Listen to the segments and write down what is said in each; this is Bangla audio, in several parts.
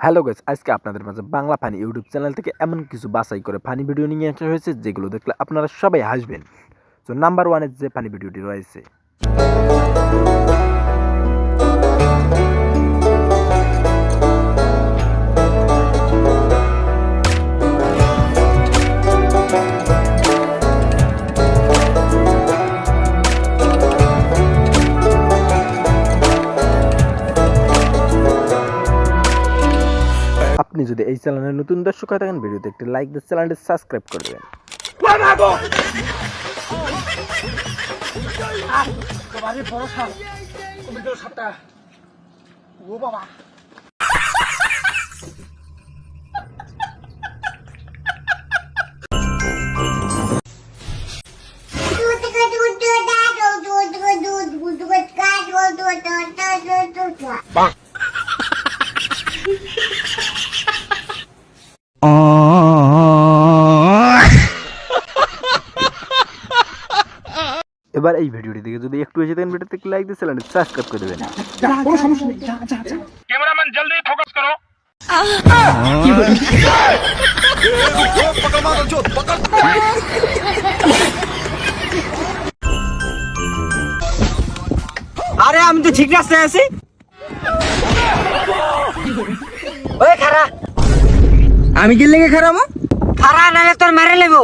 হ্যালো গাইস, আজকে আপনাদের মাঝে বাংলা ফানি ইউটিউব চ্যানেল থেকে এমন কিছু বাছাই করে ফানি ভিডিও নিয়ে আসা হয়েছে যেগুলো দেখলে আপনারা সবাই হাসবেন। তো নাম্বার ওয়ানের যে ফানি ভিডিওটি রয়েছে, আপনি যদি এই চ্যানেলের নতুন দর্শক হয়ে থাকেন, ভিডিওতে একটি লাইক দিয়ে চ্যানেলটি সাবস্ক্রাইব করে দেবেন। এবার এই ভিডিওটি থেকে যদি একটু এসে থাকেন, ভিডিওতে একটি লাইক দিয়ে চ্যানেলটি সাবস্ক্রাইব করে দেবেন। कैमरामैन जल्दी फोकस करो। আরে আমি তো ঠিক রাস্তায় আছি। ওই খারা, আমি কি লেগে খারামো? খারা নালে তোর মেরে লেবো।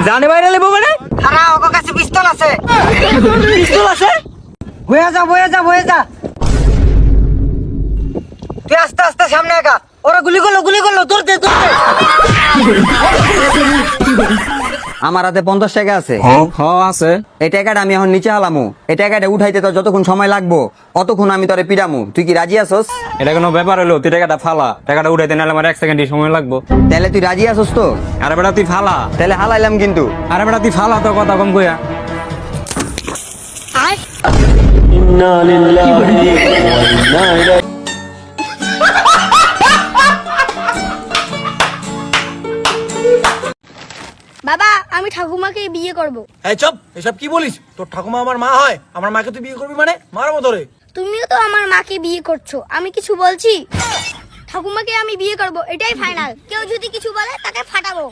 জানে বাইরে লেবো মানে? খারা ওর কাছে পিস্তল আছে। পিস্তল আছে? বয়ে যা। তুই আস্তে আস্তে সামনে আগা। ওরা গুলি করলো তোর দে। আমার হাতে 50 টাকা আছে। আছে। এই টাকাটা আমি এখন নিচে হালামু। এই টাকাটা উঠাইতে তোর যতক্ষণ সময় লাগবো অতক্ষণ আমি তোরে পিড়ামু। তুই কি রাজি আছস? এটা কোনো ব্যাপার হলো? তুই টাকাটা ফালা, টাকাটা উঠাইতে নাহলে আমার 1 সেকেন্ডই সময় লাগবো। তাহলে তুই রাজি আছস তো? আরে বেটা তুই ফালা। তাহলে হালাইলাম কিন্তু। আরে বেটা তুই ফালা, তো কথা কম কইয়া। বাবা, আমি ঠাকুমাকে বিয়ে করব। এই চুপ, এসব কি বলিস? তোর ঠাকুমা আমার মা হয়, আমার মাকে তুই বিয়ে করবি মানে? মারবো ধরে। তুমিও তো আমার মাকে বিয়ে করছো, আমি কিছু বলছি? ঠাকুমাকে আমি বিয়ে করব, এটাই ফাইনাল। কেউ যদি কিছু বলে তাকে ফাটাবো।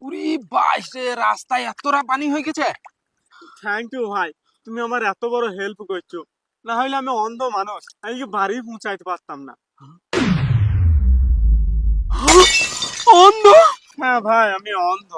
উরি বাইশ রে, রাস্তায় এতটা পানি হয়ে গেছে। থ্যাংক ইউ ভাই, তুমি আমার এত বড় হেল্প করছো। না হলে আমি অন্ধ মানুষ, আমি কি বাড়ি পৌঁছাইতে পারতাম না। অন্ধ? হ্যাঁ ভাই, আমি অন্ধ।